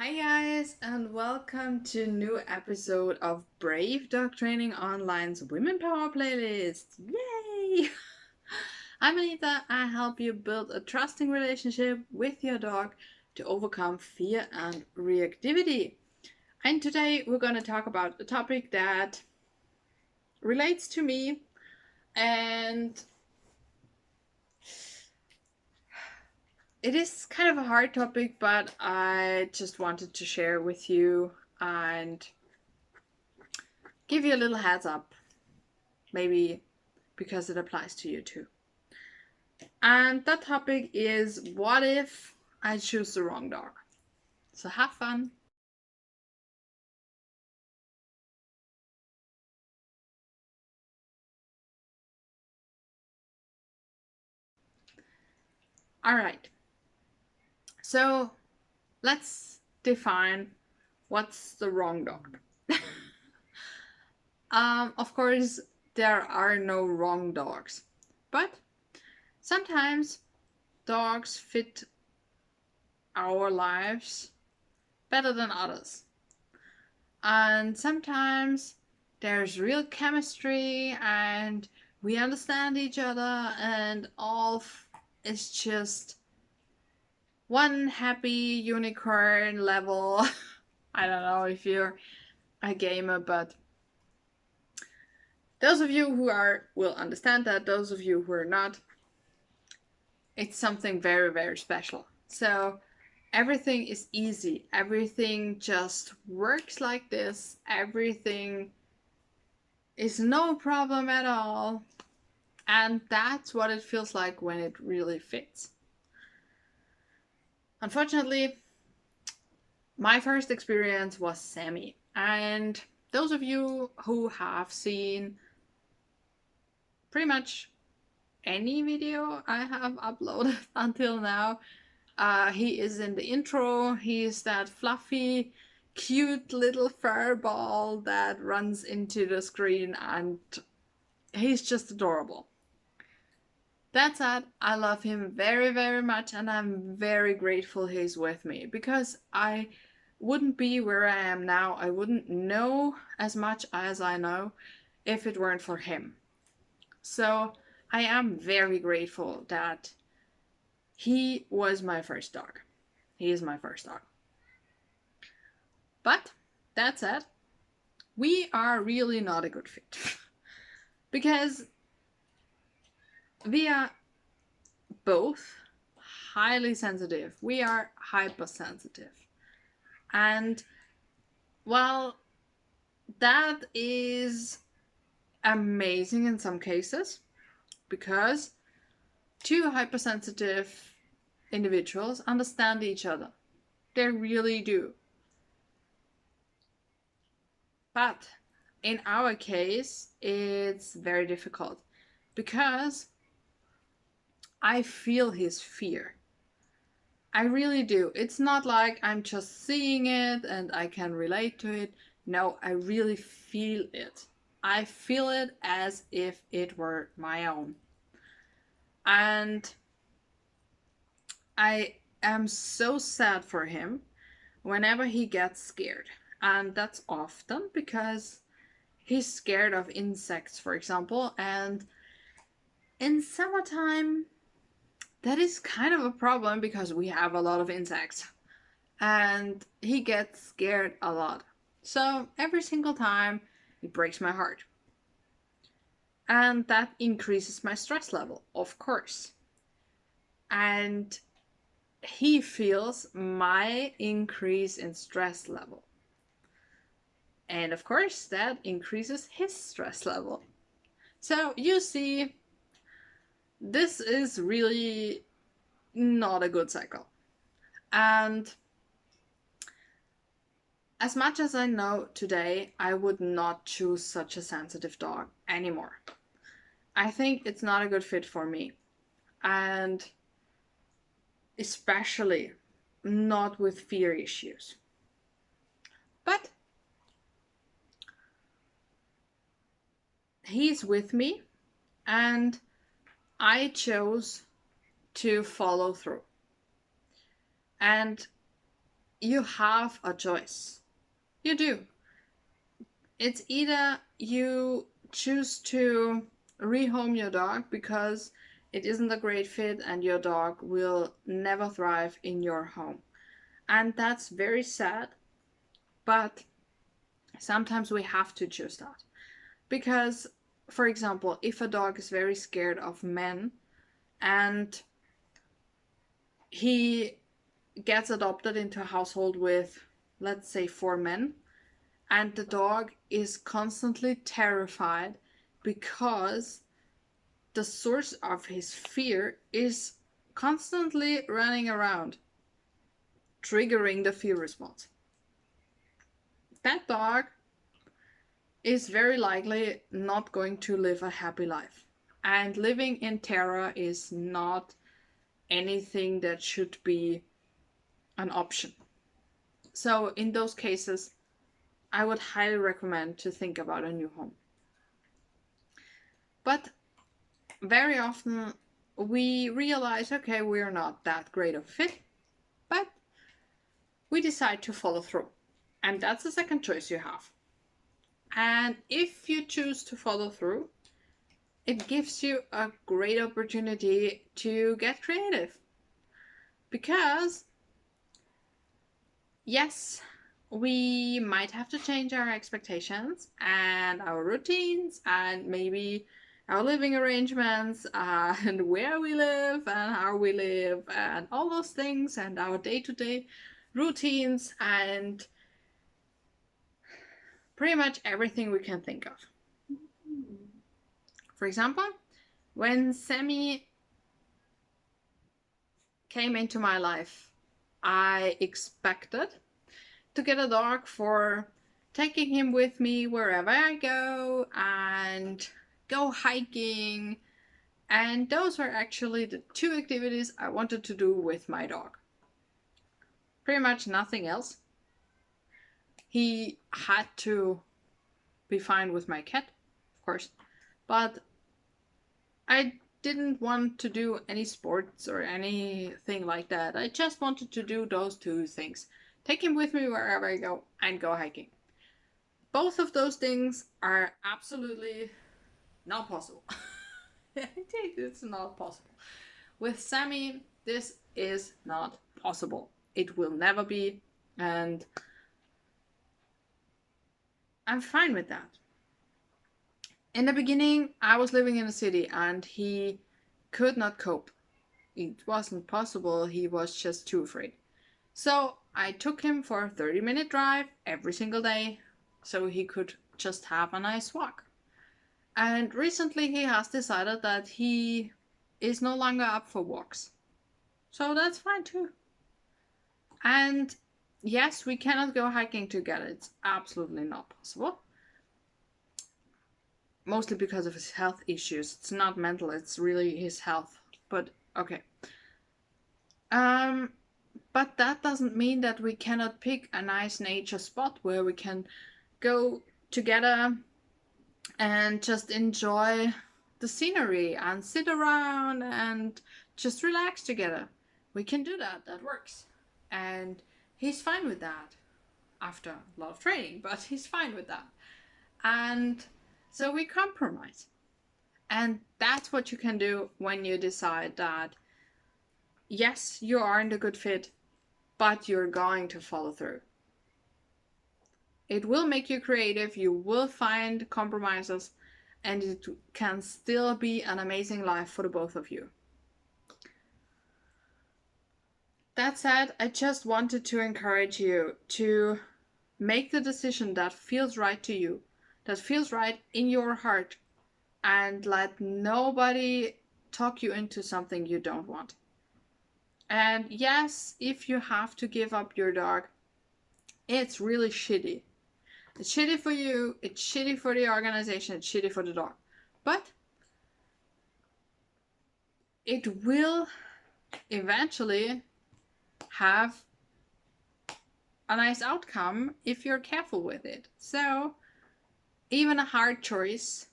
Hi guys, and welcome to a new episode of Brave Dog Training Online's Women Power playlist. Yay! I'm Anita. I help you build a trusting relationship with your dog to overcome fear and reactivity. And today we're going to talk about a topic that relates to me, and it is kind of a hard topic, but I just wanted to share with you and give you a little heads up, maybe because it applies to you too. And that topic is, what if I choose the wrong dog? So have fun. All right. So let's define what's the wrong dog. Of course, there are no wrong dogs, but sometimes dogs fit our lives better than others. And sometimes there's real chemistry and we understand each other, and all is just one happy unicorn level. I don't know if you're a gamer, but those of you who are will understand that. Those of you who are not, it's something very, very special. So everything is easy. Everything just works like this. Everything is no problem at all. And that's what it feels like when it really fits. Unfortunately, my first experience was Sammy. And those of you who have seen pretty much any video I have uploaded until now, he is in the intro. He's that fluffy, cute little fur ball that runs into the screen, and he's just adorable. That said, I love him very, very much, and I'm very grateful he's with me, because I wouldn't be where I am now. I wouldn't know as much as I know if it weren't for him. So I am very grateful that he was my first dog. He is my first dog. But that said, we are really not a good fit. Because we are both highly sensitive. We are hypersensitive. And while that is amazing in some cases, because two hypersensitive individuals understand each other. They really do. But in our case, it's very difficult because I feel his fear. I really do. It's not like I'm just seeing it and I can relate to it. No, I really feel it. I feel it as if it were my own. And I am so sad for him whenever he gets scared. And that's often because he's scared of insects, for example. And in summertime, that is kind of a problem because we have a lot of insects. And he gets scared a lot. So every single time, it breaks my heart. And that increases my stress level, of course. And he feels my increase in stress level. And of course, that increases his stress level. So you see, this is really not a good cycle. And as much as I know today, I would not choose such a sensitive dog anymore. I think it's not a good fit for me. And especially not with fear issues. But he's with me, and I chose to follow through. And you have a choice. You do. It's either you choose to rehome your dog because it isn't a great fit and your dog will never thrive in your home. And that's very sad, but sometimes we have to choose that. Because, for example, if a dog is very scared of men and he gets adopted into a household with, let's say, 4 men, and the dog is constantly terrified because the source of his fear is constantly running around, triggering the fear response. That dog is very likely not going to live a happy life. And living in terror is not anything that should be an option. So, in those cases, I would highly recommend to think about a new home. But very often we realize, okay, we're not that great of a fit, but we decide to follow through. And that's the second choice you have. And if you choose to follow through, it gives you a great opportunity to get creative. Because, yes, we might have to change our expectations and our routines and maybe our living arrangements and where we live and how we live and all those things and our day-to-day routines and pretty much everything we can think of. For example, when Sammy came into my life, I expected to get a dog for taking him with me wherever I go and go hiking. And those were actually the 2 activities I wanted to do with my dog. Pretty much nothing else. He had to be fine with my cat, of course, but I didn't want to do any sports or anything like that. I just wanted to do those 2 things. Take him with me wherever I go and go hiking. Both of those things are absolutely not possible. It's not possible. With Sammy, this is not possible. It will never be, and I'm fine with that. In the beginning, I was living in a city and he could not cope. It wasn't possible, he was just too afraid. So I took him for a 30-minute drive every single day so he could just have a nice walk. And recently he has decided that he is no longer up for walks. So that's fine too. And yes, we cannot go hiking together. It's absolutely not possible. Mostly because of his health issues. It's not mental, it's really his health. But okay. But that doesn't mean that we cannot pick a nice nature spot where we can go together and just enjoy the scenery and sit around and just relax together. We can do that. That works. And he's fine with that after a lot of training, but he's fine with that. And so we compromise. And that's what you can do when you decide that, yes, you aren't a good fit, but you're going to follow through. It will make you creative, you will find compromises, and it can still be an amazing life for the both of you. That said, I just wanted to encourage you to make the decision that feels right to you, that feels right in your heart, and let nobody talk you into something you don't want. And yes, if you have to give up your dog, it's really shitty. It's shitty for you, it's shitty for the organization, it's shitty for the dog. But it will eventually have a nice outcome if you're careful with it. So even a hard choice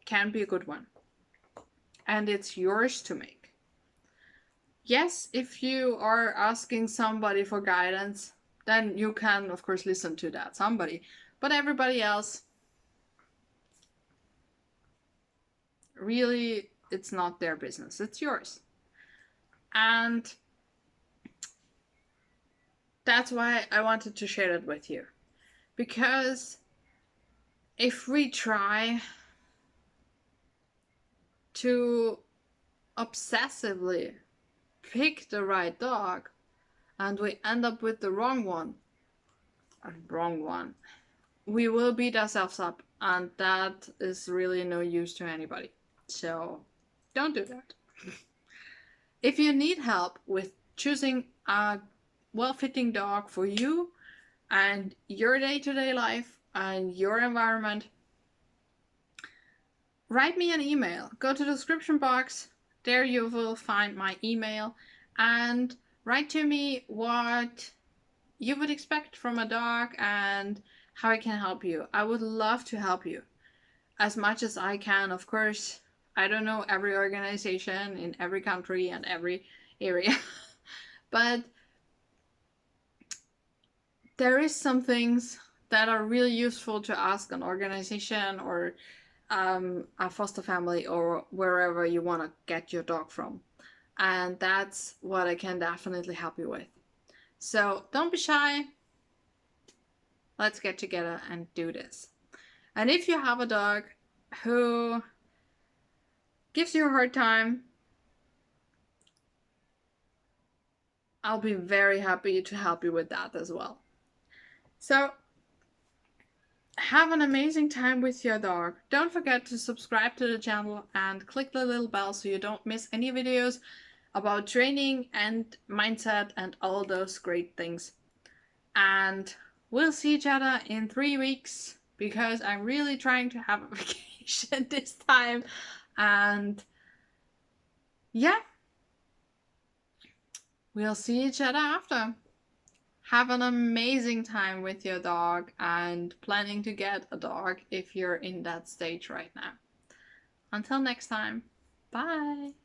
can be a good one. And it's yours to make. Yes, if you are asking somebody for guidance, then you can, of course, listen to that somebody. But everybody else, really, it's not their business. It's yours. And that's why I wanted to share that with you. Because if we try to obsessively pick the right dog and we end up with the wrong one, we will beat ourselves up, and that is really no use to anybody. So don't do that. If you need help with choosing a well-fitting dog for you and your day-to-day life and your environment, write me an email. Go to the description box. There you will find my email, and write to me what you would expect from a dog and how I can help you. I would love to help you as much as I can. Of course, I don't know every organization in every country and every area, but there is some things that are really useful to ask an organization or a foster family or wherever you want to get your dog from. And that's what I can definitely help you with. So don't be shy. Let's get together and do this. And if you have a dog who gives you a hard time, I'll be very happy to help you with that as well. So have an amazing time with your dog. Don't forget to subscribe to the channel and click the little bell so you don't miss any videos about training and mindset and all those great things. And we'll see each other in 3 weeks because I'm really trying to have a vacation this time. And yeah, we'll see each other after. Have an amazing time with your dog and planning to get a dog if you're in that stage right now. Until next time, bye!